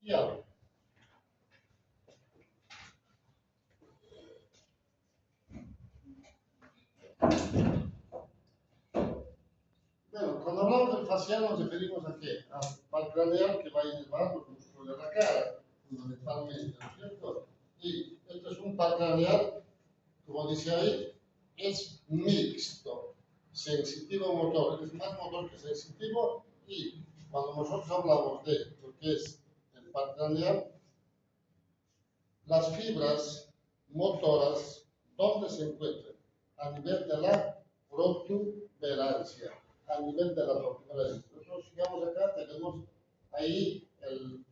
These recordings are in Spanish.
y habla. Bueno, cuando hablamos del facial nos referimos a qué? Al par craneal que va a innervar los músculos de la cara, fundamentalmente, ¿no es cierto? Y esto es un par craneal, como dice ahí, es mixto, sensitivo motor, es más motor que sensitivo, y cuando nosotros hablamos de lo que es el par craneal, las fibras motoras, ¿dónde se encuentran? A nivel de la protuberancia. A nivel de la protuberancia. Nosotros, digamos, acá tenemos ahí el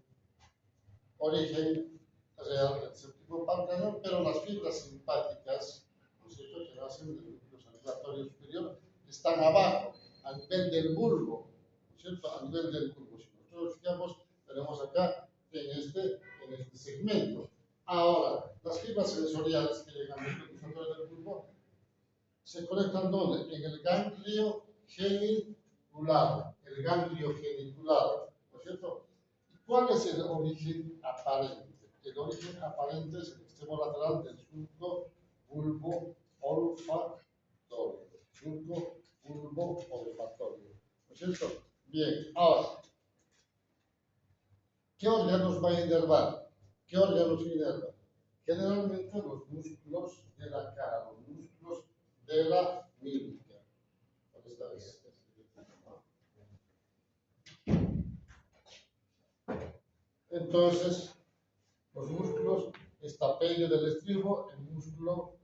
origen real del séptimo par craneal, pero las fibras simpáticas, ¿no es cierto?, que nacen del núcleo circulatorio superior, están abajo, a nivel del bulbo, ¿no es cierto?, a nivel del bulbo. Si nosotros fijamos, tenemos acá en este segmento. Ahora, las fibras sensoriales que llegan del bulbo se conectan ¿dónde? En el ganglio genicular. El ganglio genicular, ¿no es cierto? ¿Y cuál es el origen aparente? El origen aparente es el extremo lateral del surco bulbo olfactorio. Surco bulbo olfactorio, ¿no es cierto? Bien, ahora, ¿qué órganos va a inervar? ¿Qué órganos inervan? Generalmente los músculos de la cara, los músculos de la mímica. Entonces, los músculos estapedio del estribo, el músculo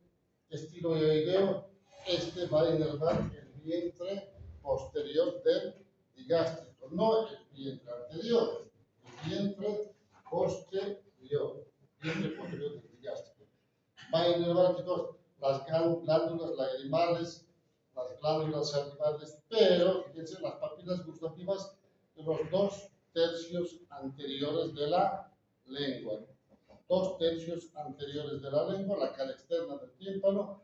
estiloideo, este va a inervar el vientre posterior del digástrico, no el vientre anterior, el vientre posterior del digástrico. Va a inervar las glándulas lagrimales, las glándulas salivales, pero fíjense las papilas gustativas de los 2/3 anteriores de la lengua. 2/3 anteriores de la lengua, la cara externa del tímpano,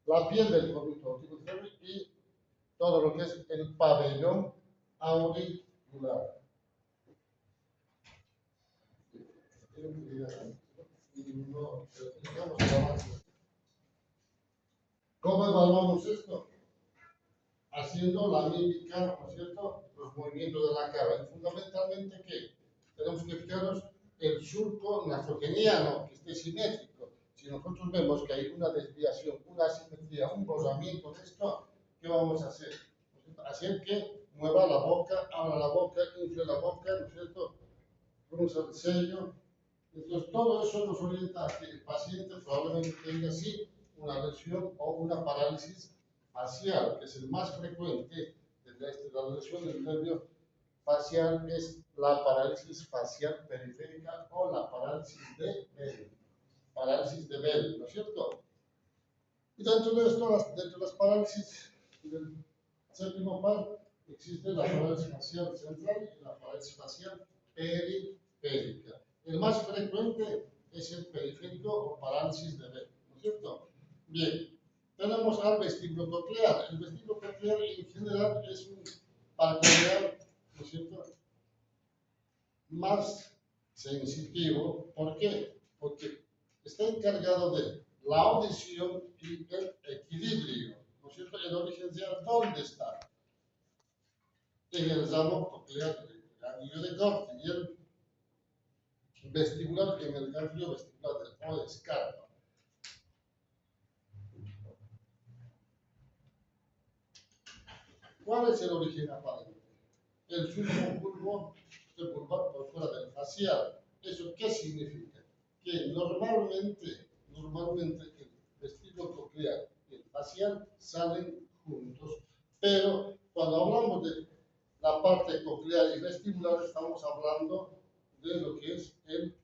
la piel del conducto auditivo y todo lo que es el pabellón auricular. ¿Cómo evaluamos esto? Haciendo la mímica, ¿no es cierto?, los movimientos de la cara. Y fundamentalmente, ¿qué? Tenemos que fijarnos el surco nasogeniano, que esté simétrico. Si nosotros vemos que hay una desviación, una asimetría, un borramiento de esto, ¿qué vamos a hacer? Hacer que mueva la boca, abra la boca, infle la boca, ¿no es cierto?, frunza el ceño. Entonces, todo eso nos orienta a que el paciente probablemente tenga, sí, una lesión o una parálisis facial, que es el más frecuente de la lesión del nervio facial, es la parálisis facial periférica o la parálisis de Bell. Parálisis de Bell, ¿no es cierto? Y dentro de esto, dentro de las parálisis del séptimo par, existe la parálisis facial central y la parálisis facial periférica. El más frecuente es el periférico o parálisis de Bell, ¿no es cierto? Bien, tenemos al vestíbulo coclear. El vestíbulo coclear en general es un par craneal, ¿no es cierto?, más sensitivo. ¿Por qué? Porque está encargado de la audición y el equilibrio, ¿no es cierto? El origen real, ¿dónde está? En el ramo coclear del ganglio de Corti y el vestibular en el ganglio vestibular del O de Scarpa. ¿Cuál es el origen aparente? El surco bulbo por fuera del facial. ¿Eso qué significa? Que normalmente el vestíbulo coclear y el facial salen juntos, pero cuando hablamos de la parte coclear y vestibular estamos hablando de lo que es el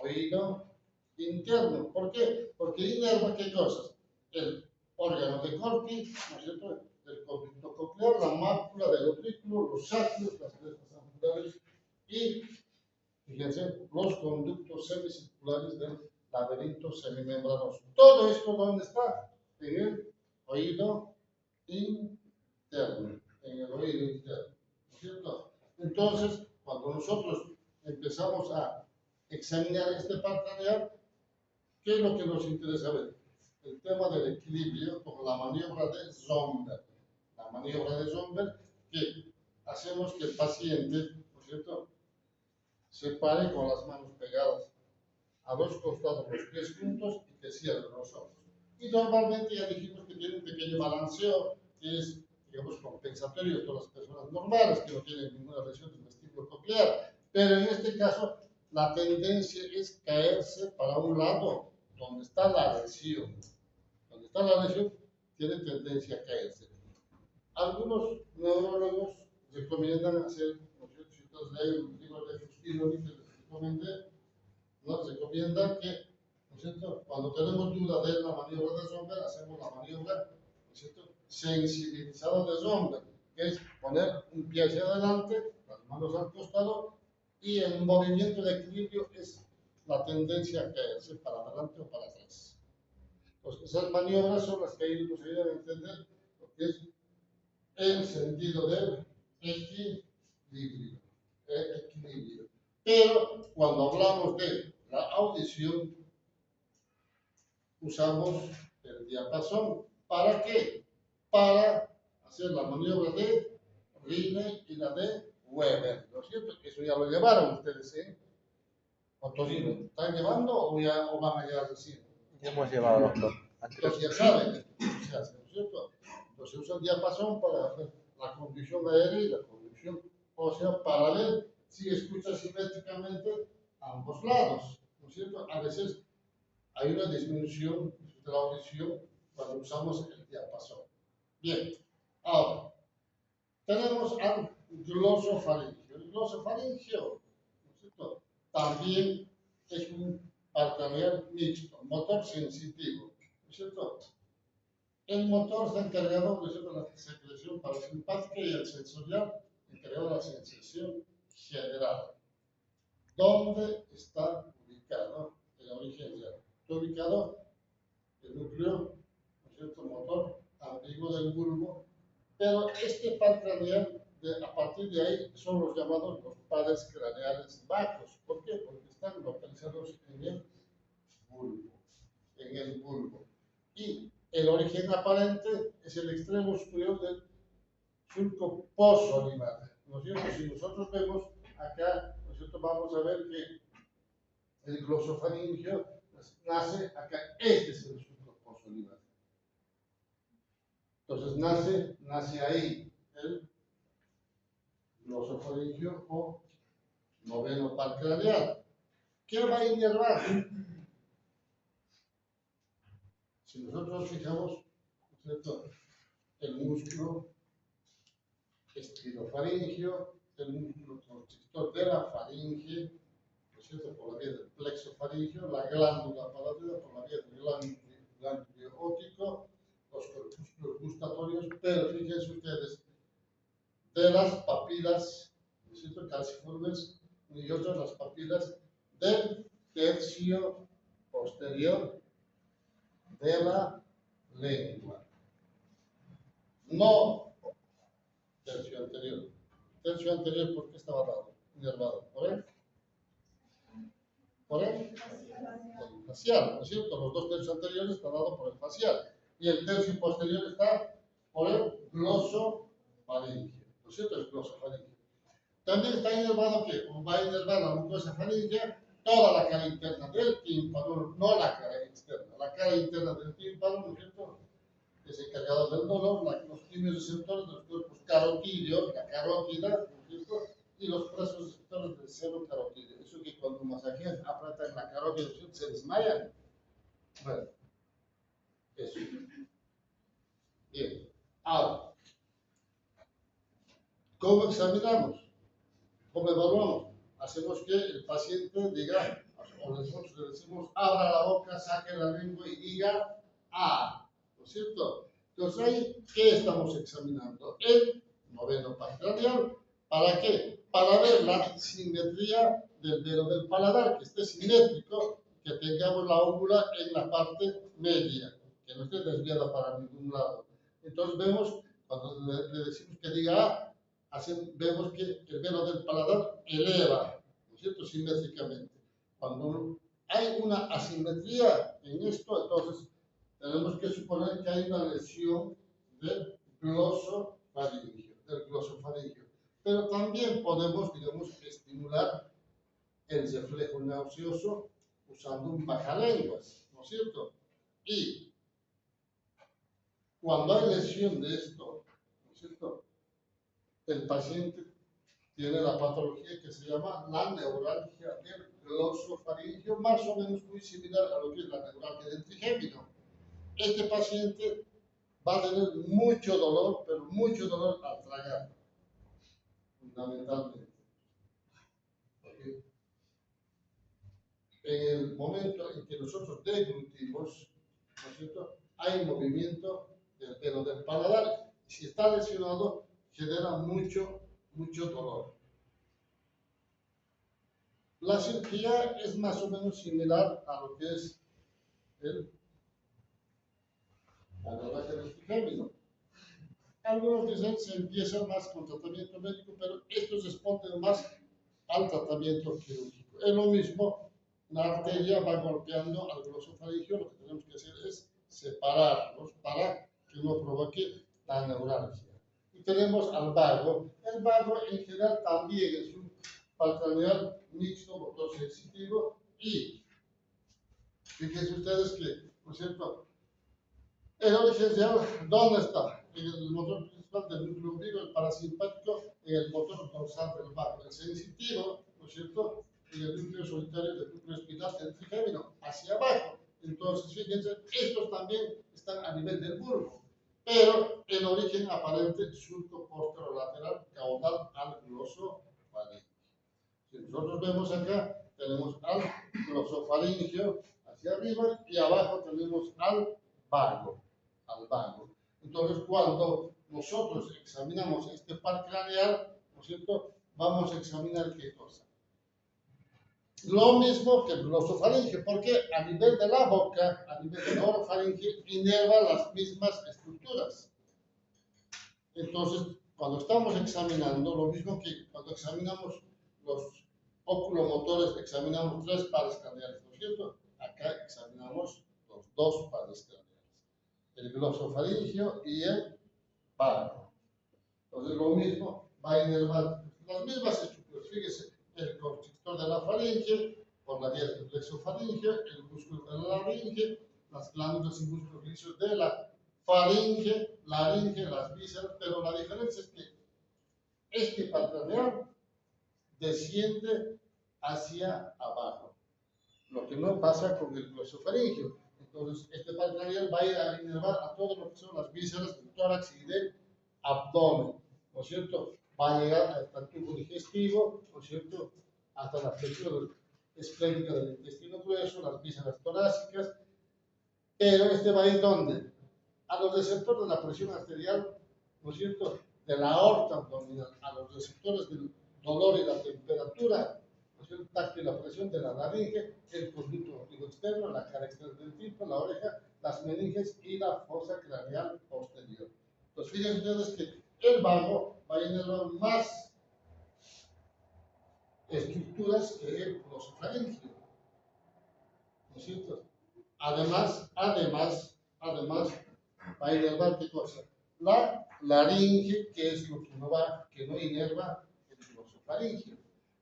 oído interno. ¿Por qué? Porque inerva qué cosas? El órgano de Corti, ¿no es cierto?, del conducto coclear, la mácula del utrículo, los sacros, las crestas angulares y, fíjense, los conductos semicirculares del laberinto semimembranoso. Todo esto, ¿dónde está? En el oído interno. En el oído interno, ¿no es cierto? Entonces, cuando nosotros empezamos a examinar este par craneal, ¿qué es lo que nos interesa ver? El tema del equilibrio con la maniobra de Zomberg. La maniobra de Zomberg que hacemos que el paciente, ¿no es cierto?, se pare con las manos pegadas a los costados, los pies juntos y que cierre los ojos. Y normalmente ya dijimos que tiene un pequeño balanceo que es, digamos, compensatorio de todas las personas normales que no tienen ninguna lesión del vestíbulo coclear. Pero en este caso, la tendencia es caerse para un lado, donde está la lesión. Donde está la lesión, tiene tendencia a caerse. Algunos neurólogos recomiendan hacer, ¿no es cierto? Si ustedes leen los libros de Justino, que les recomendé, nos recomienda que, ¿no es cierto?, cuando tenemos duda de la maniobra de Zomberg, hacemos la maniobra, ¿no es cierto?, sensibilizada de Zomberg, que es poner un pie hacia adelante, las manos al costado, y el movimiento de equilibrio es la tendencia a caerse para adelante o para atrás. Pues esas maniobras son las que ahí nos ayudan a entender lo que es el sentido del equilibrio. Equilibrio. Pero cuando hablamos de la audición, usamos el diapasón. ¿Para qué? Para hacer la maniobra de Rinne y la de Weber. ¿No es cierto? Eso ya lo llevaron ustedes, ¿eh? Otorrino. ¿Están llevando o van a llevar recién? Ya hemos llevado, doctor. Entonces ya saben cómo se hace, ¿no es cierto? Entonces usa el diapasón para hacer la conducción aérea y la conducción ósea para ver si escucha simétricamente a ambos lados, ¿no es cierto? A veces hay una disminución de la audición cuando usamos el diapasón. Bien, ahora tenemos al glosofaringio. El glosofaringio, ¿no es cierto?, también es un par craneal mixto, motor sensitivo, ¿no es cierto? El motor está encargado, ¿no es cierto?, de la secreción parasimpática y el sensorial encargado de la sensación general. ¿Dónde está ubicado el origen real? Está ubicado el núcleo, ¿no es cierto?, motor ambiguo del bulbo, pero este par craneal, a partir de ahí, son los llamados los pares craneales bajos. ¿Por qué? Porque están localizados en el bulbo. En el bulbo. Y el origen aparente es el extremo superior del surco posolivar. ¿No es cierto? Si nosotros vemos acá, ¿no es cierto?, vamos a ver que el glosofaringio nace acá. Este es el surco posolivar. Entonces nace ahí el glosofaringio o noveno par craneal. ¿Qué va a inervar? Si nosotros nos fijamos, ¿no es cierto?, el músculo estilofaringio, el músculo constrictor de la faringe, ¿no es cierto?, por la vía del plexo faringio, la glándula palatina por la vía del ganglio óptico, los corpúsculos gustatorios, pero fíjense ustedes, de las papilas, ¿no es cierto?, calciformes, y otras las papilas del tercio posterior de la lengua. No tercio anterior. Tercio anterior, ¿por qué estaba dado? Inervado. ¿Por él? ¿Por él? Por el facial, ¿no es cierto? Los dos tercios anteriores están dados por el facial. Y el tercio posterior está por el glosofaringio. ¿No es cierto? El glosofaringio. También está inervado que va a inervar la mucosa faríngea toda la cara interna del tímpano, no la cara externa, la cara interna del tímpano, ¿no es cierto?, es encargado del dolor, los quimiorreceptores de los cuerpos carotídeos, la carótida, ¿no es cierto?, y los receptores del seno carotídeo. Eso que cuando masajean, apretan la carótida, se desmayan. Bueno, eso. Bien. Ahora, ¿cómo examinamos? ¿Cómo evaluamos? Hacemos que el paciente diga, o nosotros le decimos, abra la boca, saque la lengua y diga, ah, ¿no es cierto? Entonces ahí, ¿qué estamos examinando? El noveno par craneal. ¿Para qué? Para ver la simetría del velo del paladar, que esté simétrico, que tengamos la óvula en la parte media, que no esté desviada para ningún lado. Entonces vemos, cuando le decimos que diga ah, vemos que el velo del paladar eleva, ¿no es cierto?, simétricamente. Cuando hay una asimetría en esto, entonces tenemos que suponer que hay una lesión del glosofaringio. Pero también podemos, digamos, estimular el reflejo nauseoso usando un bajalenguas, ¿no es cierto? Y cuando hay lesión de esto, ¿no es cierto?, el paciente tiene la patología que se llama la neuralgia del glosofaringio, más o menos muy similar a lo que es la neuralgia del trigémino. Este paciente va a tener mucho dolor, pero mucho dolor al tragar, fundamentalmente. Porque en el momento en que nosotros deglutimos, ¿no es cierto?, hay movimiento del pelo del paladar. Si está lesionado, genera mucho dolor. La cirugía es más o menos similar a lo que es la neuralgia del trigémino. Algunos dicen que se empieza más con tratamiento médico, pero estos responden más al tratamiento quirúrgico. Es lo mismo, la arteria va golpeando al glosofaringio, lo que tenemos que hacer es separarlos para que no provoque la neuralgia. Y tenemos al vago. El vago en general también es un paracraneal mixto motor sensitivo y fíjense ustedes que, ¿no es cierto?, el origen real, ¿dónde está? En el motor principal del núcleo umbilical, el parasimpático, en el motor dorsal del vago. El sensitivo, ¿no es cierto?, en el núcleo solitario del núcleo espinal del trigémino, hacia abajo. Entonces, fíjense, estos también están a nivel del bulbo, pero el origen aparente surco posterolateral caudal al glosofaringio. Si nosotros vemos acá, tenemos al glosofaringio hacia arriba y abajo tenemos al vago. Entonces, cuando nosotros examinamos este par craneal, ¿no es cierto?, vamos a examinar qué cosa. Lo mismo que el glosofaringio, porque a nivel de la boca, a nivel del orofaringio, inerva las mismas estructuras. Entonces, cuando estamos examinando, lo mismo que cuando examinamos los oculomotores, examinamos 3 pares craneales, ¿no es cierto? Acá examinamos los 2 pares craneales, el glosofaringio y el vago. Entonces, lo mismo va a inervar las mismas estructuras. Fíjese, el constrictor de la faringe, por la vía del plexofaringio, el músculo de la laringe, las glándulas y músculos lisos de la faringe, laringe, las vísceras, pero la diferencia es que este paracraneal desciende hacia abajo, lo que no pasa con el glosofaringio. Entonces, este paracraneal va a ir a inervar a todo lo que son las vísceras del tórax y del abdomen, ¿no es cierto? Va a llegar hasta el tubo digestivo, ¿no es cierto?, hasta la flexión esplénica del intestino grueso, las vísceras torácicas, pero este va a ir ¿dónde? A los receptores de la presión arterial, ¿no es cierto?, de la aorta abdominal, a los receptores del dolor y la temperatura, ¿no es cierto?, tacto y la presión de la laringe, el conducto auditivo externo, la cara externa del tímpano, la oreja, las meninges y la fosa craneal posterior. Entonces, fíjense ustedes que el vago va a inervar más estructuras que el glosofaringio, ¿no es cierto? Además, va a inervar ¿qué cosa? La laringe, que es lo que no inerva el glosofaringio.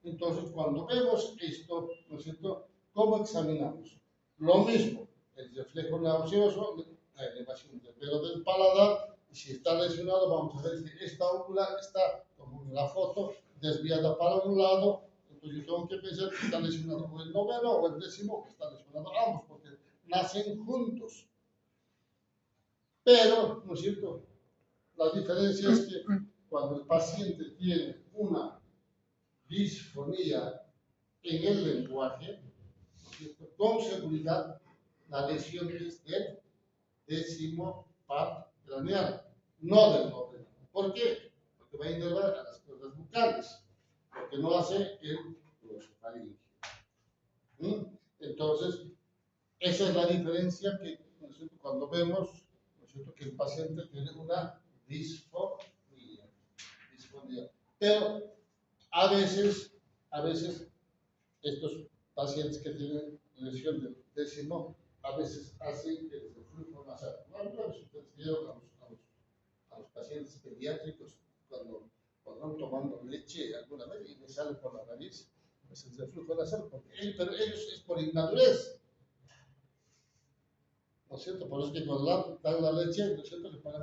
Entonces, cuando vemos esto, ¿no es cierto?, ¿cómo examinamos? Lo mismo, el reflejo nauseoso, la elevación del pelo del paladar, y si está lesionado, vamos a ver que esta ócula está, como en la foto, desviada para un lado. Entonces, yo tengo que pensar que está lesionado o el noveno o el décimo, que está lesionado ambos, porque nacen juntos. Pero, ¿no es cierto?, la diferencia es que cuando el paciente tiene una disfonía en el lenguaje, ¿no es cierto?, con seguridad la lesión es del décimo par craneal, no del noveno. ¿Por qué? Porque va a inervar a las cuerdas bucales, lo que no hace el glosofaringio. Entonces, esa es la diferencia que, ¿no es cierto?, cuando vemos, ¿no es cierto?, que el paciente tiene una disfonía. Pero a veces estos pacientes que tienen lesión del décimo a veces hacen que el flujo nasal. Alguna vez ustedes vieron a los pacientes pediátricos cuando van tomando leche alguna vez y les sale por la nariz, pues el reflujo nasal, pero ellos es por inmadurez. ¿No es cierto? Por eso que cuando dan la leche, ¿no es cierto? Le ponen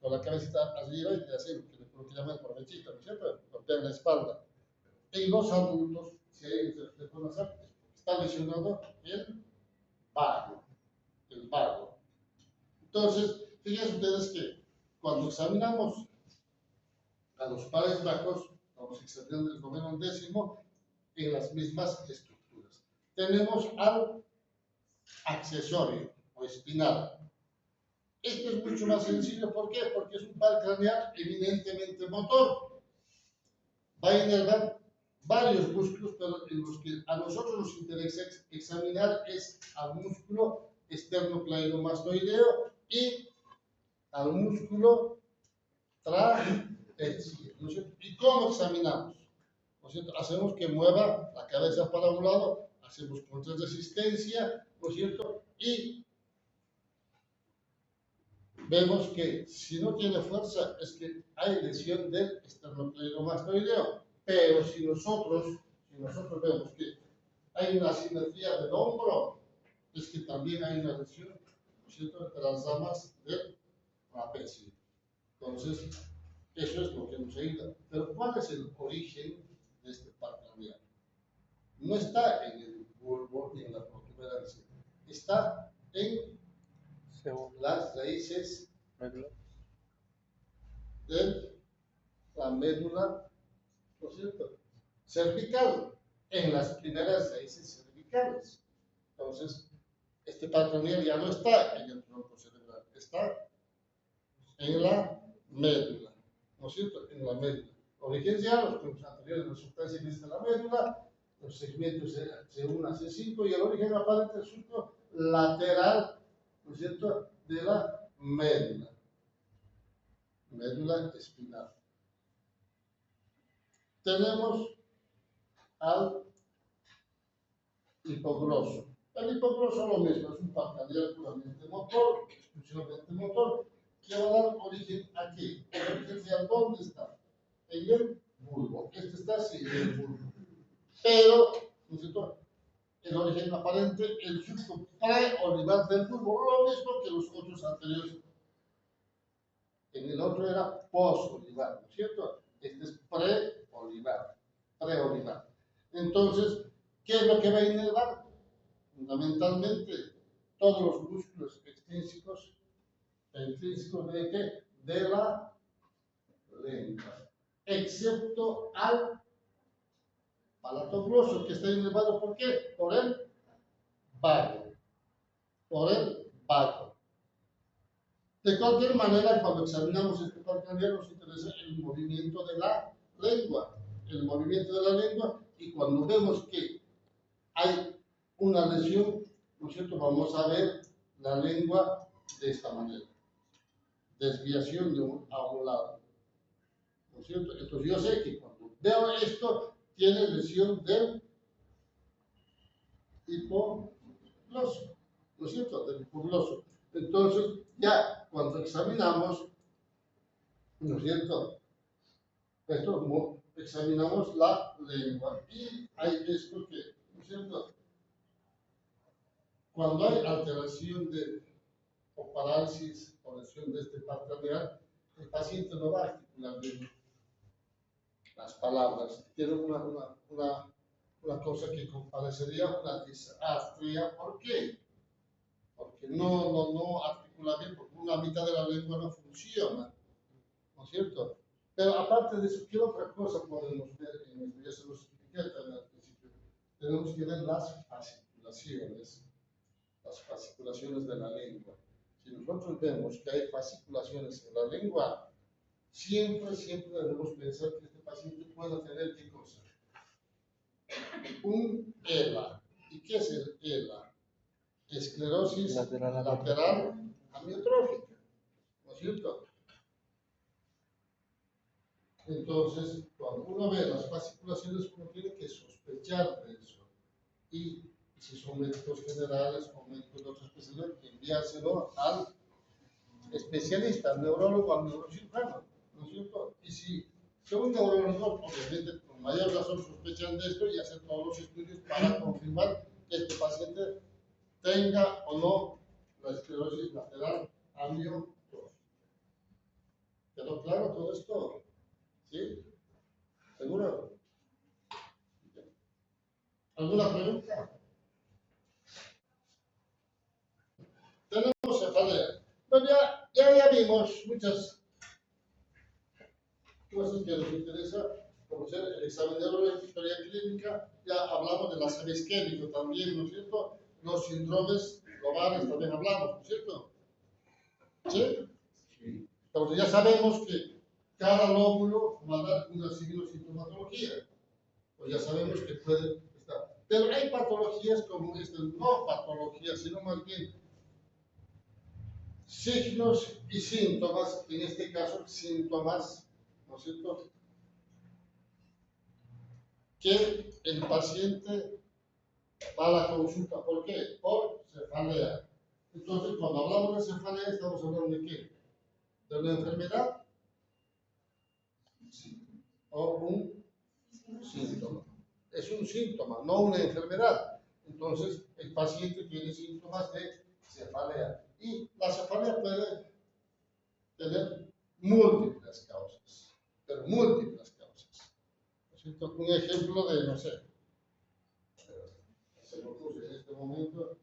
con la cabecita arriba y le hacen lo que llaman el provechito, ¿no es cierto? Golpean la espalda. En los adultos, si hay reflujo nasal, está lesionado el vago. Entonces, fíjense ustedes que cuando examinamos a los pares bajos, vamos examinando el noveno al décimo en las mismas estructuras. Tenemos al accesorio o espinal. Esto es mucho más sencillo, ¿por qué? Porque es un par craneal eminentemente motor. Va a inervar varios músculos, pero en los que a nosotros nos interesa examinar es al músculo esternocleidomastoideo y al músculo trapecio. ¿No es cierto? ¿Y cómo examinamos? ¿No es cierto? Hacemos que mueva la cabeza para un lado, hacemos contrarresistencia, ¿no es cierto? Y vemos que si no tiene fuerza es que hay lesión del esternocleidomastoideo. Pero si nosotros vemos que hay una asimetría del hombro, es que también hay una lesión, ¿no es cierto?, entre las ramas del trapecio. Entonces, eso es lo que nos ayuda. Pero ¿cuál es el origen de este par craneal? No está en el bulbo ni en la protuberancia, está en las raíces de la médula, ¿no es cierto?, cervical, en las primeras raíces cervicales. Entonces, este par craneal ya no está en el tronco cerebral, está en la médula, ¿no es cierto?, en la médula. Origen ya, los cuerpos anteriores resultan de la médula, los segmentos C1 a C5 y el origen aparente del surco lateral, ¿no es cierto?, de la médula espinal. Tenemos al hipogloso. El hipogloso lo mismo, es un par craneal puramente motor, exclusivamente motor, que va a dar origen aquí. ¿El origen real dónde está? En el bulbo. Este está así, en el bulbo. Pero, ¿no es cierto?, el origen aparente, el surco preolivar del bulbo, lo mismo que los otros anteriores. En el otro era posolivar, ¿no es cierto? Este es preolivar. Entonces, ¿qué es lo que va a inervar? Fundamentalmente, todos los músculos extrínsecos de qué? De la lengua, excepto al palato gloso, que está inervado ¿por qué? Por el vago. De cualquier manera, cuando examinamos este par craneal, nos interesa el movimiento de la lengua. Y cuando vemos que hay una lesión, ¿no es cierto?, vamos a ver la lengua de esta manera. Desviación a un lado, ¿no es cierto? Entonces yo sé que cuando veo esto, tiene lesión del hipogloso, ¿no es cierto?, del hipogloso. Entonces, ya cuando examinamos, ¿no es cierto?, examinamos la lengua y hay esto que, ¿no es cierto?, cuando hay alteración o parálisis o lesión de este par craneal, el paciente no va a articular bien las palabras. Tiene una cosa que parecería una disartria. ¿Por qué? Porque no articula bien, porque una mitad de la lengua no funciona, ¿no es cierto? Pero aparte de eso, ¿qué otra cosa podemos ver en esto? Ya se los expliqué también al principio. Tenemos que ver las fasciculaciones de la lengua. Si nosotros vemos que hay fasciculaciones en la lengua, siempre debemos pensar que este paciente puede tener ¿qué cosa? Un ELA. ¿Y qué es el ELA? Esclerosis lateral amiotrófica, ¿no es cierto? Entonces, cuando uno ve las fasciculaciones, uno tiene que sospechar de eso. y si son médicos generales o médicos de otra especialidad, enviárselo al especialista, al neurólogo, al neurocirujano, ¿no es cierto? Y si un neurólogo, obviamente con mayor razón sospechan de esto y hacer todos los estudios para confirmar que este paciente tenga o no la esclerosis lateral amiotrófica. ¿Quedó claro todo esto? ¿Sí? ¿Seguro? ¿Alguna pregunta? Tenemos cefalea. Bueno, ya vimos muchas cosas que nos interesa conocer el examen de historia clínica. Ya hablamos del ACV isquémico también, ¿no es cierto? Los síndromes globales también hablamos, ¿no es cierto? ¿Sí? Entonces ya sabemos que cada lóbulo va a dar una sintomatología. Pues ya sabemos que puede estar. Pero hay patologías como estas, no patologías, sino más bien signos y síntomas, en este caso síntomas, ¿no es cierto?, que el paciente va a la consulta. ¿Por qué? Por cefalea. Entonces, cuando hablamos de cefalea, ¿estamos hablando de qué? ¿De una enfermedad? Sí. ¿O un síntoma? Es un síntoma, no una enfermedad. Entonces, el paciente tiene síntomas de cefalea. Y la cefalea puede tener múltiples causas, pero múltiples causas. Un ejemplo de, no sé, se me ocurre en este momento,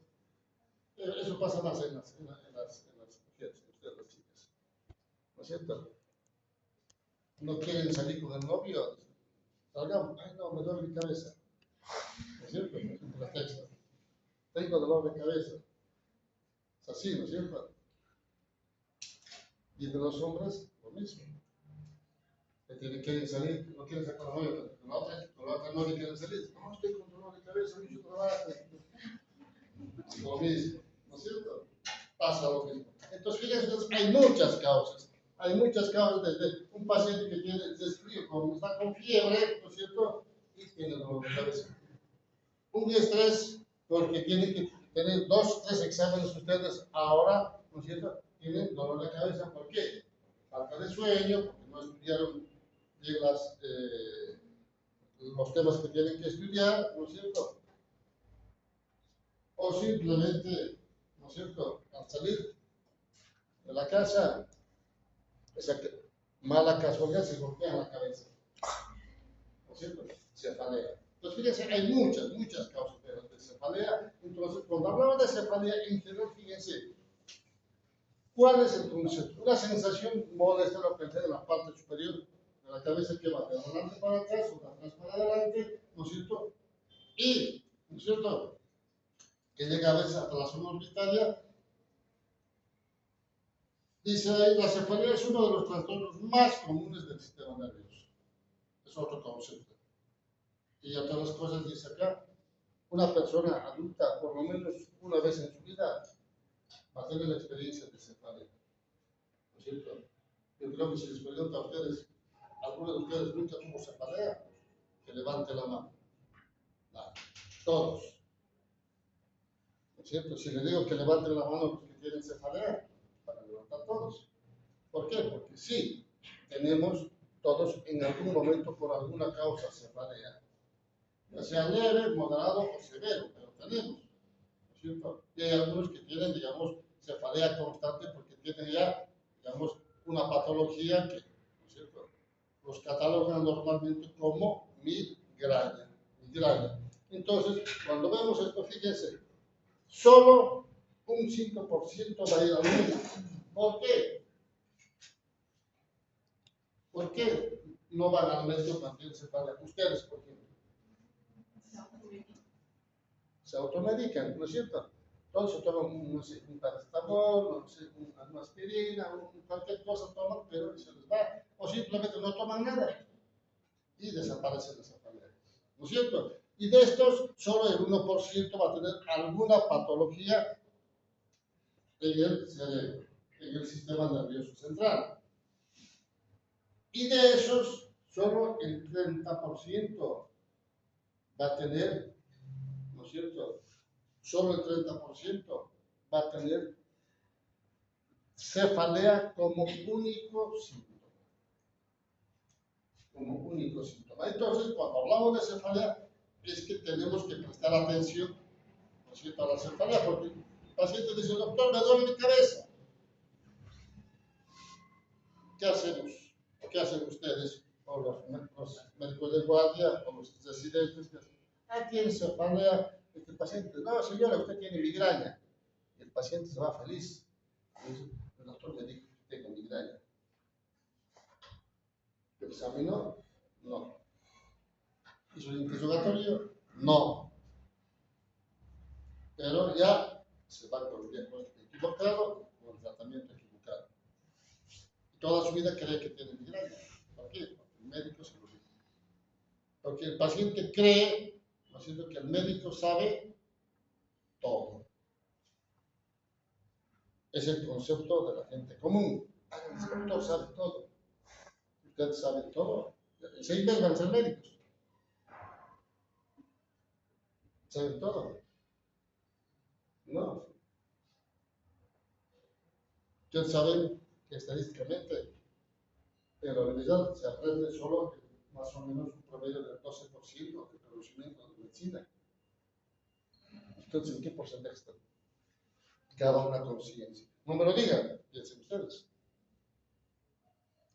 eso pasa más en las mujeres, ustedes las chicas, ¿no es cierto? No quieren salir con el novio, salgamos, ay no, me duele mi cabeza, ¿no es cierto? Por la texto, tengo dolor de cabeza, es así, ¿no es cierto? Y de los hombres, lo mismo. Quieren salir, no quieren sacar con la novia, con la otra novia quieren salir. No, estoy con dolor de cabeza, mucho trabajo. Lo mismo, ¿no es cierto? Pasa lo mismo. Entonces, fíjense, hay muchas causas. Hay muchas causas desde un paciente que tiene desfrío, está con fiebre, ¿no es cierto? Y tiene dolor de cabeza. Un estrés, porque tiene que tener 2, 3 exámenes ustedes ahora, ¿no es cierto? Tienen dolor de cabeza, ¿por qué? Falta de sueño, porque no estudiaron bien los temas que tienen que estudiar, ¿no es cierto? O simplemente, ¿no es cierto?, al salir de la casa, esa mala casualidad se golpea la cabeza, ¿no es cierto? Cefalea. Entonces, fíjense, hay muchas causas de cefalea. Entonces, cuando hablamos de cefalea, en general, fíjense, ¿cuál es el concepto? Una sensación molesta localizada en la parte superior de la cabeza que va de adelante para atrás o de atrás para adelante, ¿no es cierto? Y, ¿no es cierto?, que llega a veces hasta la zona orbitaria. Dice ahí, la cefalea es uno de los trastornos más comunes del sistema nervioso. Es otro concepto. Y entre las cosas dice acá, una persona adulta, por lo menos una vez en su vida, va a tener la experiencia de cefalea. ¿No es cierto? Yo creo que si les pregunto a ustedes, ¿alguno de ustedes nunca tuvo cefalea? Que levante la mano. Nada. Todos. ¿No es cierto? Si les digo que levanten la mano los que tienen cefalea, van a levantar todos. ¿Por qué? Porque sí, tenemos todos en algún momento por alguna causa cefalea. Ya sea leve, moderado o severo, pero tenemos. ¿No es cierto? Y hay algunos que tienen, digamos, cefalea constante porque tienen ya, digamos, una patología que, ¿no es cierto?, los catalogan normalmente como migraña. Entonces, cuando vemos esto, fíjense, solo un 5% va a ir al médico. ¿Por qué? ¿Por qué no van al médico cuando tienen cefalea? Ustedes, por ejemplo. Se automedican, ¿no es cierto? Entonces toman, no sé, un paracetamol, no sé, una aspirina, cualquier cosa toman, pero se les va. O simplemente no toman nada y desaparecen las cefalea. ¿No es cierto? Y de estos, solo el 1% va a tener alguna patología en el cerebro, en el sistema nervioso central. Y de esos, solo el 30% va a tener, ¿no es cierto?, solo el 30% va a tener cefalea como único síntoma. Como único síntoma. Entonces, cuando hablamos de cefalea, es que tenemos que prestar atención, ¿no es cierto?, a la cefalea, porque el paciente dice, doctor, me duele mi cabeza. ¿Qué hacemos? ¿Qué hacen ustedes? O los médicos de guardia, o los residentes, que tiene cefalea este paciente. No, señora, usted tiene migraña. Y el paciente se va feliz. Dice, el doctor me dijo que tengo migraña. ¿Lo examinó? No. ¿Hizo el interrogatorio? No. Pero ya se va con el diagnóstico equivocado, con el tratamiento equivocado. Y toda su vida cree que tiene migraña. ¿Por qué? Porque el médico se lo dijo. Porque el paciente cree, ¿no es cierto?, que el médico sabe todo. Es el concepto de la gente común. El doctor sabe todo. Usted sabe todo. Se inventan ser médicos. Saben todo. No. Ustedes saben que estadísticamente en la universidad se aprende solo más o menos un promedio del 12% de conocimiento de medicina. Entonces, ¿en qué porcentaje está? Cada una conciencia. No me lo digan, piensen ustedes.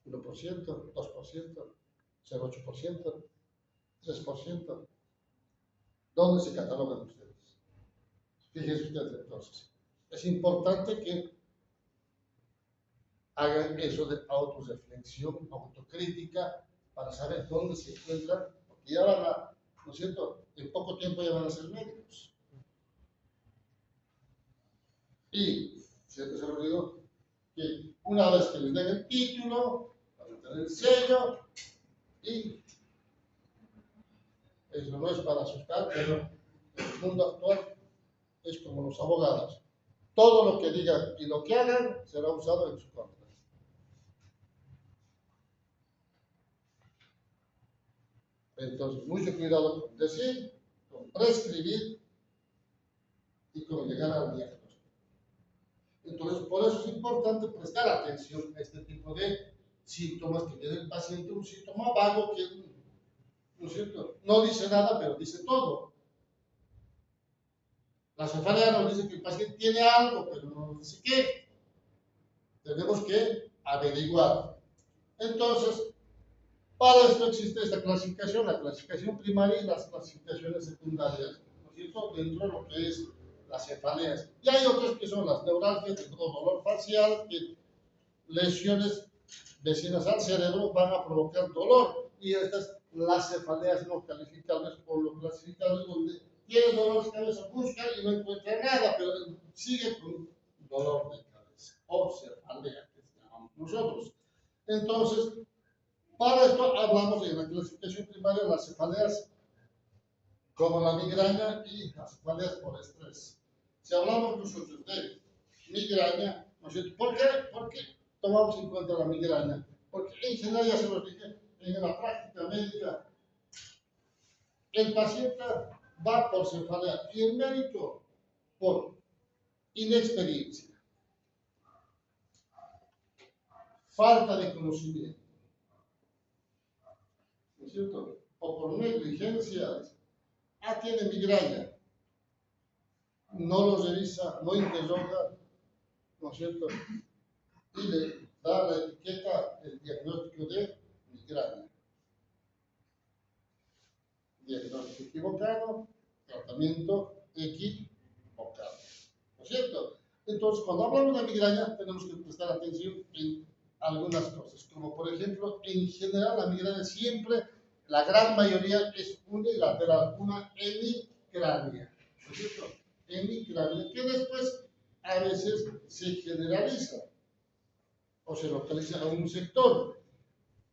1%, 2%, 0,8%, 3%. ¿Dónde se catalogan ustedes? Fíjense ustedes entonces. Es importante que hagan eso de autorreflexión, autocrítica, para saber dónde se encuentran, porque ya van a, ¿no es cierto?, en poco tiempo ya van a ser médicos. Y siempre se lo digo, que una vez que les den el título, van a tener el sello, y eso no es para asustar, pero en el mundo actual es como los abogados. Todo lo que digan y lo que hagan será usado en su contra. Entonces, mucho cuidado con decir, con prescribir y con llegar al diagnóstico. Entonces, por eso es importante prestar atención a este tipo de síntomas que tiene el paciente, un síntoma vago que, ¿no es cierto?, no dice nada, pero dice todo. La cefalea nos dice que el paciente tiene algo, pero no nos dice qué. Tenemos que averiguar. Entonces, para esto existe esta clasificación, la clasificación primaria y las clasificaciones secundarias, ¿no es cierto?, dentro de lo que es las cefaleas. Y hay otras que son las neuralgias, el dolor facial, que lesiones vecinas al cerebro van a provocar dolor. Y estas, las cefaleas no calificables o lo clasificables, donde tiene dolor de cabeza, busca y no encuentra nada, pero sigue con dolor de cabeza o cefalea, que llamamos nosotros. Entonces, para esto hablamos en la clasificación primaria de las cefaleas como la migraña y las cefaleas por estrés. Si hablamos nosotros de migraña, ¿no es cierto? ¿Por qué? Porque tomamos en cuenta la migraña. Porque en general, ya se lo dije, en la práctica médica, el paciente va por cefalea y el médico por inexperiencia, falta de conocimiento, ¿no es cierto?, o por negligencia. Tiene migraña, no lo revisa, no interroga, ¿no es cierto?, y le da la etiqueta, el diagnóstico de migraña. Diagnóstico equivocado, tratamiento equivocado, ¿no es cierto? Entonces, cuando hablamos de migraña, tenemos que prestar atención en algunas cosas, como por ejemplo, en general la migraña siempre, la gran mayoría es unilateral, una hemicrania, ¿no es cierto? Hemicrania, que después a veces se generaliza o se localiza en un sector.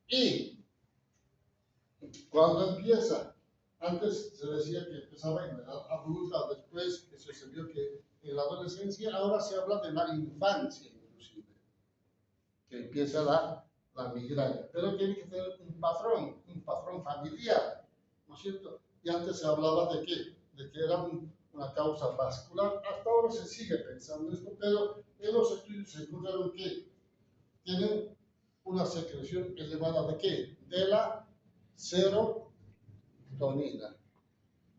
Y cuando empieza, antes se decía que empezaba en la edad adulta, después eso se vio que en la adolescencia, ahora se habla de la infancia inclusive, que empieza la migraña, pero tiene que tener un patrón familiar, ¿no es cierto? Y antes se hablaba de qué, de que era una causa vascular. Hasta ahora se sigue pensando esto, pero en los estudios se encontraron que tienen una secreción elevada de qué? De la serotonina.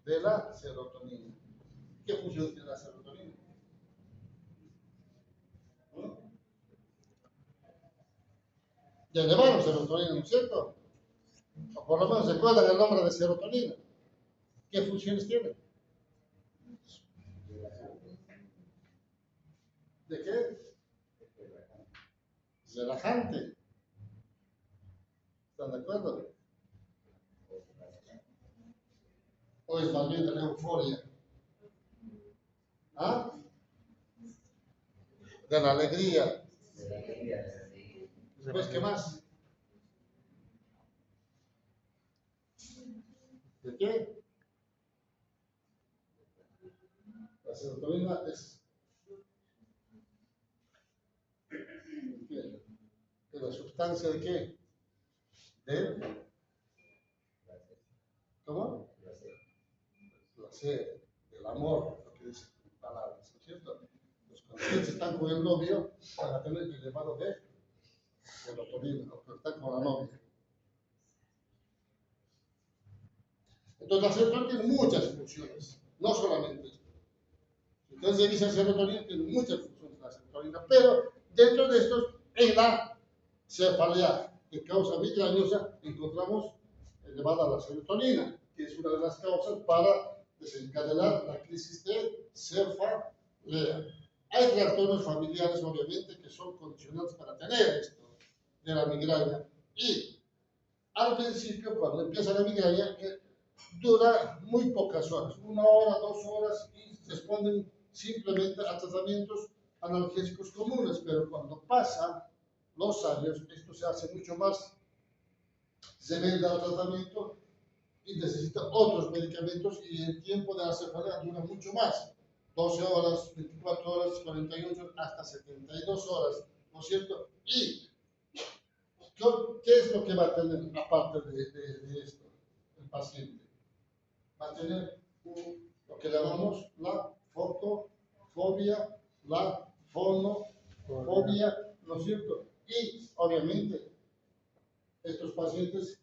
De la serotonina. ¿Qué función tiene la serotonina? De elevar la serotonina, ¿no es cierto? O por lo menos se acuerdan el nombre de serotonina. ¿Qué funciones tiene? ¿De qué? Relajante. ¿Están de acuerdo? ¿O es más bien de la euforia? ¿Ah? De la alegría. Pues, ¿qué más? ¿De qué? La serotonina es ¿de la sustancia de qué? Del, ¿cómo? Placer, del amor, lo que dicen palabras, ¿no es cierto? Los conscientes están con el novio para tener el elevado de serotonina, o que están con la novia. Entonces la serotonina tiene muchas funciones, no solamente esto. Entonces dice serotonina tiene muchas funciones la serotonina, pero dentro de estos, en la cefalea que causa migrañosa, encontramos elevada la serotonina, que es una de las causas para desencadenar la crisis de cefalea. Hay trastornos familiares, obviamente, que son condicionantes para tener esto de la migraña. Y al principio, cuando empieza la migraña, dura muy pocas horas, 1 hora, 2 horas, y responden simplemente a tratamientos analgésicos comunes, pero cuando pasan los años, esto se hace mucho más severo al tratamiento y necesita otros medicamentos y el tiempo de la cefalea dura mucho más, 12 horas, 24 horas, 48, hasta 72 horas, ¿no es cierto? ¿Y qué es lo que va a tener aparte de esto el paciente? Va a tener lo que llamamos la fotofobia, la fonofobia, ¿no es cierto? Y obviamente estos pacientes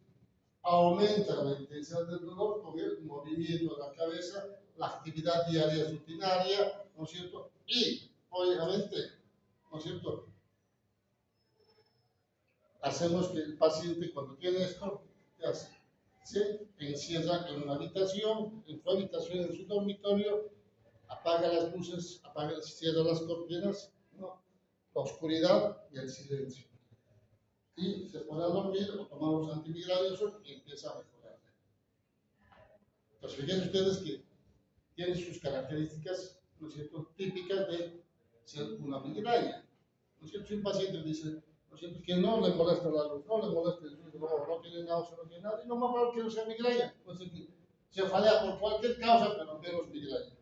aumentan la intensidad del dolor con el movimiento de la cabeza, la actividad diaria rutinaria, ¿no es cierto? Y obviamente, ¿no es cierto? Hacemos que el paciente cuando tiene esto, ¿qué hace? Se encierra en una habitación, en su habitación, en su dormitorio, apaga las luces, cierra las cortinas, ¿no? La oscuridad y el silencio. Y se pone a dormir o tomamos antimigrañosos y empieza a mejorar. Entonces, fíjense ustedes que tiene sus características, ¿no es cierto?, típicas de ser una migraña. ¿No es cierto? Si un paciente dice, ¿no es cierto?, que no le molesta la luz, no le molesta el ruido, no tiene náusea, no tiene nada, y no más vale que no sea migraña. Pues se falla por cualquier causa, pero menos migraña.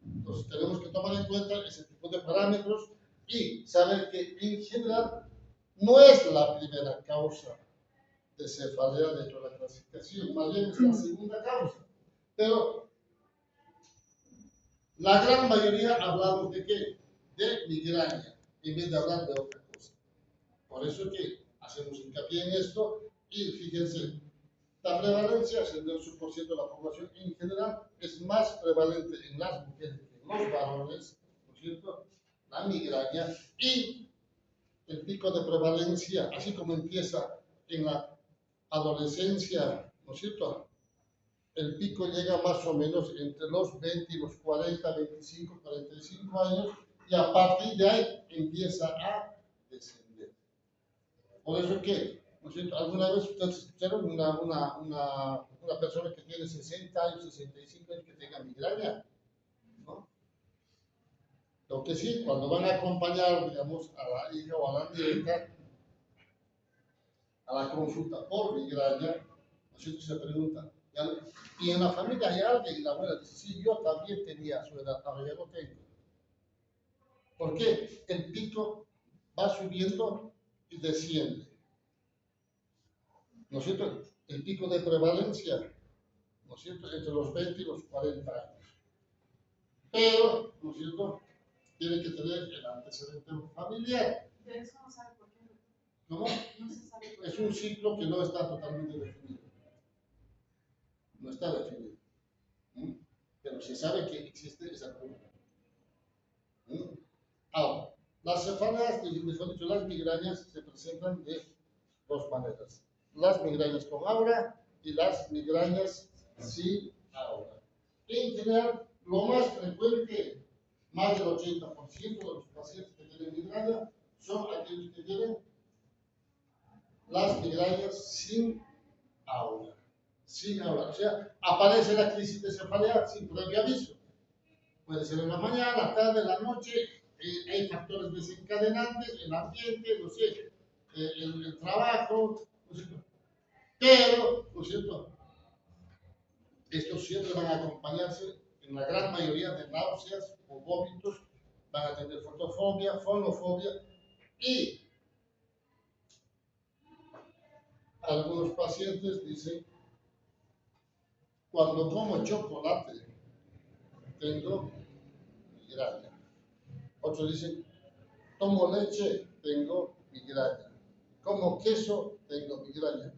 Entonces tenemos que tomar en cuenta ese tipo de parámetros y saber que en general no es la primera causa de cefalea dentro de la clasificación, más bien es la segunda causa. Pero la gran mayoría hablamos de qué? De migraña, en vez de hablar de otra cosa. Por eso que hacemos hincapié en esto y fíjense, la prevalencia es del 8% de la población en general, es más prevalente en las mujeres que en los varones, ¿no es cierto? La migraña y el pico de prevalencia, así como empieza en la adolescencia, ¿no es cierto? El pico llega más o menos entre los 20 y los 40, 25, 45 años y a partir de ahí empieza a descender. Por eso que, ¿no es cierto? ¿Alguna vez ustedes escucharon una persona que tiene 60 años, 65 años que tenga migraña? ¿No? Lo que sí, cuando van a acompañar, digamos, a la hija o a la nieta a la consulta por migraña, ¿no es cierto? Se preguntan, y en la familia hay alguien, y la abuela dice, sí, yo también tenía a su edad, ahora ya no tengo. ¿Por qué? El pico va subiendo y desciende. ¿No es cierto? El pico de prevalencia, ¿no es cierto?, entre los 20 y los 40 años. ¿no es cierto?, tiene que tener el antecedente familiar. De eso no sabe por qué. ¿Cómo? No se sabe por qué. Es un ciclo que no está totalmente definido. No está definido. Pero se sabe que existe esa pregunta. Ahora, las cefaleas, mejor dicho, las migrañas se presentan de dos maneras. Las migrañas con aura y las migrañas sin aura. En general, lo más frecuente, más del 80% de los pacientes que tienen migraña son aquellos que tienen las migrañas sin aura. Sin aura. O sea, aparece la crisis de cefalea sin previo aviso. Puede ser en la mañana, la tarde, la noche. Hay factores desencadenantes, el ambiente, no sé, el trabajo, ¿no es cierto? Pero, ¿no es cierto?, estos siempre van a acompañarse, en la gran mayoría, de náuseas o vómitos, van a tener fotofobia, fonofobia y algunos pacientes dicen, cuando como chocolate, tengo migraña. Otros dicen, tomo leche, tengo migraña. Como queso, tengo migraña.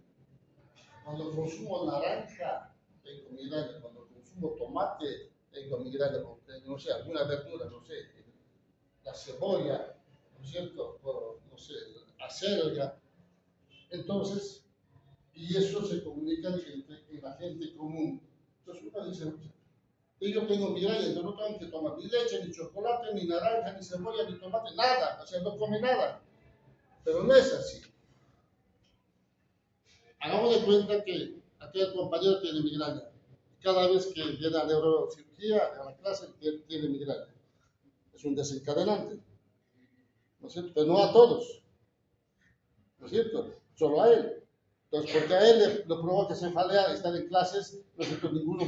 Cuando consumo naranja, tengo migraña. Cuando consumo tomate, tengo migraña. Porque, no sé, alguna verdura, no sé, la cebolla, ¿no es cierto? O, no sé, acelga. Entonces, y eso se comunica en la gente común. Entonces uno dice, y yo tengo migraña, entonces no tengo que tomar ni leche, ni chocolate, ni naranja, ni cebolla, ni tomate, nada, o sea, no come nada. Pero no es así. Hagamos de cuenta que aquel compañero tiene migraña. Cada vez que viene a neurocirugía, a la clase, tiene migraña. Es un desencadenante. ¿No es cierto? Pero no a todos. ¿No es cierto? Solo a él. Entonces, porque a él le provoca cefalea estar en clases, ¿no es cierto? Ninguno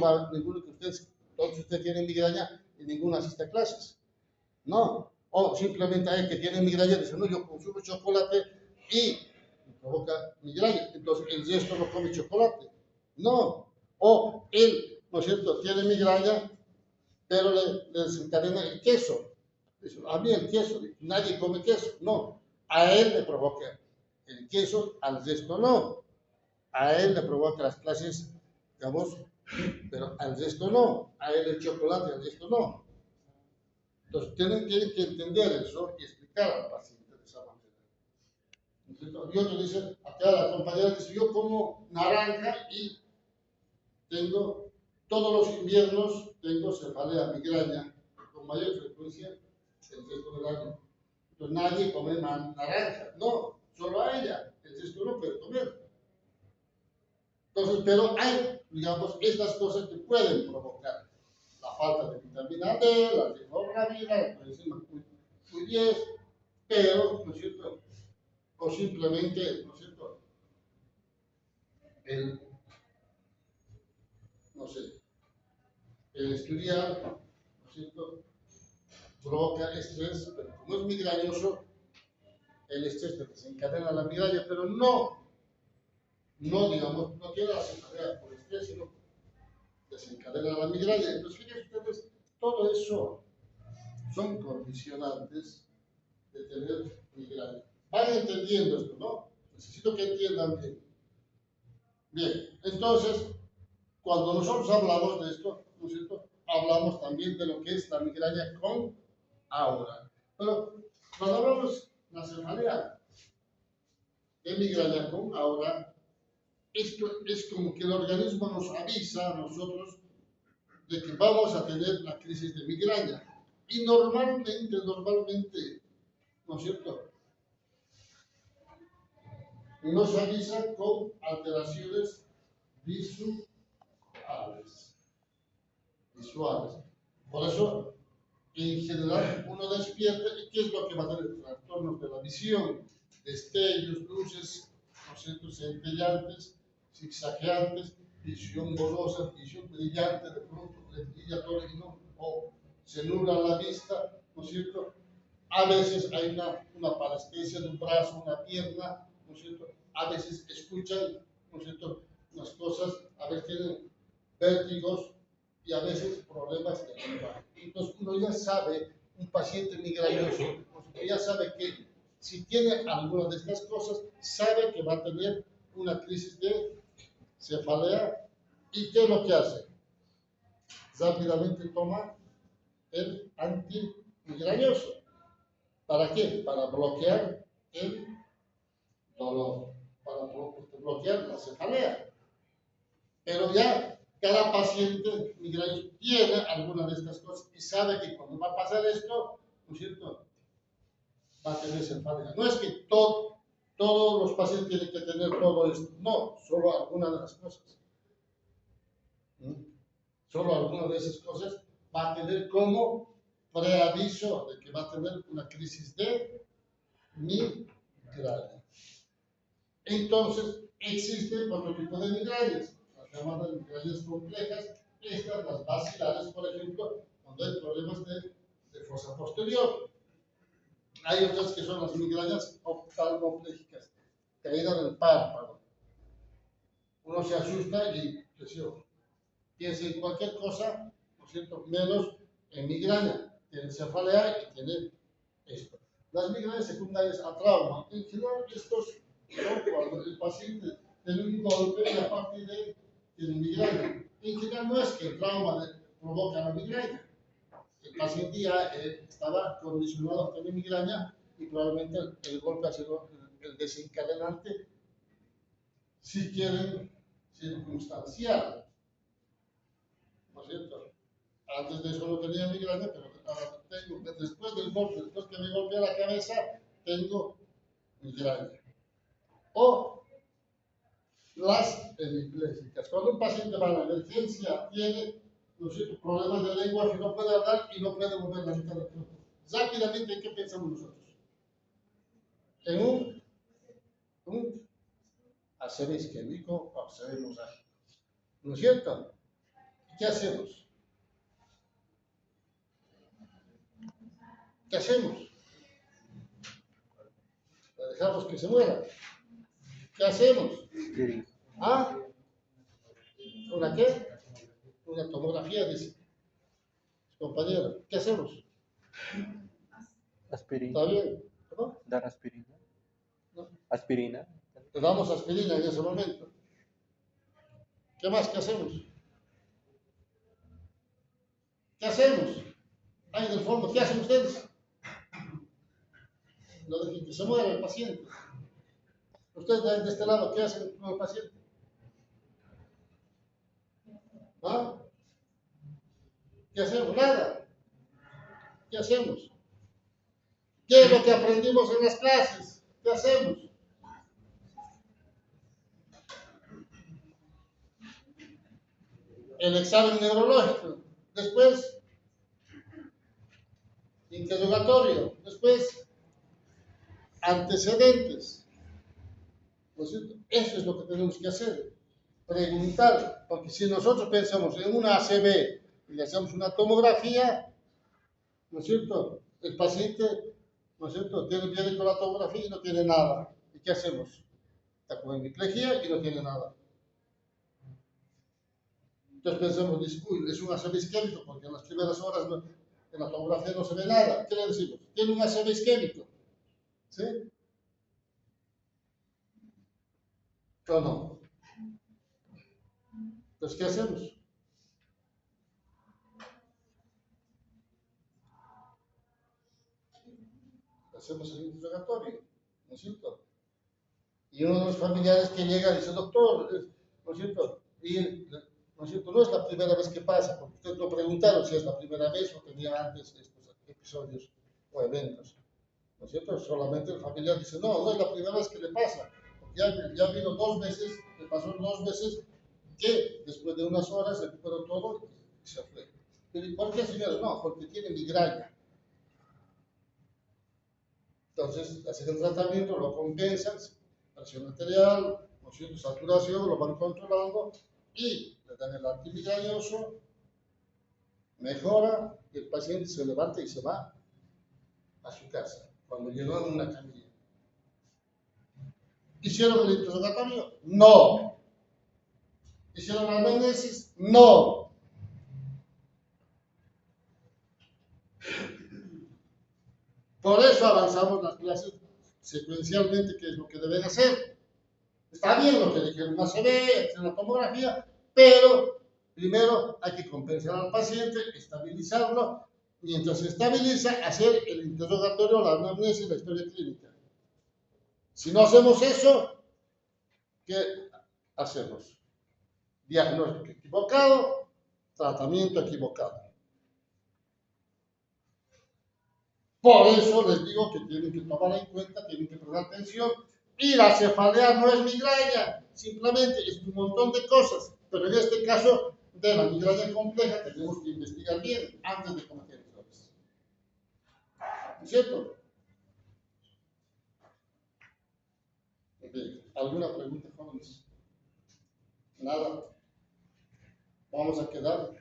que ustedes, todos ustedes tienen migraña y ninguno asiste a clases. No. O simplemente a él que tiene migraña dice, no, yo consumo chocolate y me provoca migraña. Entonces, el resto no come chocolate. No. O él, ¿no es cierto?, tiene migraña, pero le desencadena el queso. Dice, a mí el queso, nadie come queso. No. A él le provoca el queso, al resto no. A él le provoca las clases, digamos, pero al resto no. A él el chocolate, al resto no. Entonces, tienen que entender eso y explicar al paciente de esa manera. Y otro dice, acá la compañera dice, yo como naranja y tengo, todos los inviernos, tengo cefalea, migraña, con mayor frecuencia el resto del año. Entonces, nadie come naranja. No, solo a ella. El resto no puede comer. Entonces, pero hay, digamos, estas cosas que pueden provocar la falta de vitamina D, la riboflavina, la coenzima Q10, pero, ¿no es cierto?, o simplemente, ¿no es cierto?, no sé, el estudiar, ¿no es cierto?, provoca estrés, pero como es migrañoso, el estrés te desencadena la migraña, pero no, digamos, no tiene la cefalea por estrés, sino desencadena la migraña. Entonces, fíjense ustedes, todo eso son condicionantes de tener migraña. Van entendiendo esto, ¿no? Necesito que entiendan bien. Bien, entonces, cuando nosotros hablamos de esto, ¿no es cierto?, hablamos también de lo que es la migraña con aura. Pero cuando hablamos de la cefalea de migraña con aura, esto es como que el organismo nos avisa a nosotros de que vamos a tener la crisis de migraña. Y normalmente, ¿no es cierto?, nos avisa con alteraciones visuales. Por eso, en general, uno despierta y ¿qué es lo que va a tener? Trastornos de la visión, destellos, luces, ¿no es cierto?, centellantes, zigzagueantes, visión borrosa, visión brillante, de pronto le brilla todo y no, o se nubla la vista, ¿no es cierto? A veces hay una parestesia de un brazo, una pierna, ¿no es cierto? A veces escuchan, ¿no es cierto?, unas cosas, a veces tienen vértigos, y a veces problemas de lenguaje. Entonces uno ya sabe, un paciente migrañoso, ya sabe que si tiene alguna de estas cosas, sabe que va a tener una crisis de cefalea. ¿Y qué es lo que hace? Rápidamente toma el antimigrañoso. ¿Para qué? Para bloquear el dolor, para bloquear la cefalea. Pero ya cada paciente migrañoso tiene alguna de estas cosas y sabe que cuando va a pasar esto, ¿no es cierto?, va a tener cefalea. No es que todos los pacientes tienen que tener todo esto, no, solo algunas de las cosas. Solo algunas de esas cosas va a tener como preaviso de que va a tener una crisis de migraña. Entonces, existen otro tipo de migrañas, las llamadas migrañas complejas, estas, las basilares, por ejemplo, cuando hay problemas de fosa posterior. Hay otras que son las migrañas oftalmoplégicas, caída del párpado. Uno se asusta y piensa en cualquier cosa, ¿no es cierto?, menos en migraña. Tiene cefalea y tiene esto. Las migrañas secundarias a trauma, en general, estos son cuando el paciente tiene un golpe y a partir de él tiene migraña. En general, no es que el trauma provoca la migraña. El paciente ya estaba condicionado a tener migraña y probablemente el golpe ha sido el desencadenante, si quieren, circunstancial. ¿No es cierto? Antes de eso no tenía migraña, pero ahora tengo, después del golpe, después que me golpea la cabeza, tengo migraña. O las hemiplégicas. Cuando un paciente va a la emergencia, tiene, ¿no es cierto?, problemas de lenguaje, no puede hablar y no puede mover la mitad del cuerpo. Rápidamente, ¿en qué pensamos nosotros? En un ACV isquémico o ACV hemorrágico. ¿No es cierto? ¿Qué hacemos? ¿Qué hacemos? ¿La dejamos que se muera? ¿Qué hacemos? ¿Ah? ¿Una qué? Una tomografía, dice compañero. ¿Qué hacemos? Aspirina. ¿Está bien? ¿No? Dar aspirina. ¿No? Aspirina. Le damos aspirina en ese momento. ¿Qué más? ¿Qué hacemos? ¿Qué hacemos? Ahí en el fondo, ¿qué hacen ustedes? Lo dejen que se muera el paciente. Ustedes de este lado, ¿qué hacen con el paciente? ¿Ah? ¿Qué hacemos? Nada. ¿Qué hacemos? ¿Qué es lo que aprendimos en las clases? ¿Qué hacemos? El examen neurológico. Después, interrogatorio. Después, antecedentes. ¿No es cierto? Eso es lo que tenemos que hacer. Preguntar. Porque si nosotros pensamos en una ACV y le hacemos una tomografía, ¿no es cierto?, el paciente, ¿no es cierto?, viene con la tomografía y no tiene nada. ¿Y qué hacemos? Está con hemiplegia y no tiene nada. Entonces pensamos, uy, es un ACV isquémico, porque en las primeras horas en la tomografía no se ve nada. ¿Qué le decimos? Tiene un ACV isquémico. ¿Sí? ¿O no? Entonces, ¿qué hacemos? Hacemos el interrogatorio, ¿no es cierto? Y uno de los familiares que llega dice, doctor, ¿no es cierto? Y, ¿no es cierto? No es la primera vez que pasa, porque ustedes lo preguntaron si es la primera vez o tenía antes estos episodios o eventos, ¿no es cierto? Solamente el familiar dice, no, no es la primera vez que le pasa, porque ya vino 2 veces, le pasó 2 veces, que después de unas horas recuperó todo y se fue. Pero ¿por qué, señores? No, porque tiene migraña. Entonces, hacen el tratamiento, lo compensan, presión arterial, saturación, lo van controlando y le dan el antimigrañoso, mejora, y el paciente se levanta y se va a su casa, cuando llegó en una camilla. ¿Hicieron el interrogatorio? No. ¿Hicieron la anamnesis? No. eso avanzamos las clases secuencialmente, que es lo que deben hacer. Está bien lo que dijeron, una ACV, hacer la tomografía, pero primero hay que compensar al paciente, estabilizarlo, mientras se estabiliza, hacer el interrogatorio, la anamnesis, la historia clínica. Si no hacemos eso, ¿qué hacemos? Diagnóstico equivocado, tratamiento equivocado. Por eso les digo que tienen que tomar en cuenta, tienen que prestar atención. Y la cefalea no es migraña, simplemente es un montón de cosas. Pero en este caso, de la migraña compleja, tenemos que investigar bien antes de cometer errores. ¿No es cierto? Bien. ¿Alguna pregunta, jóvenes? Nada. Vamos a quedar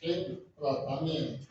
en tratamiento.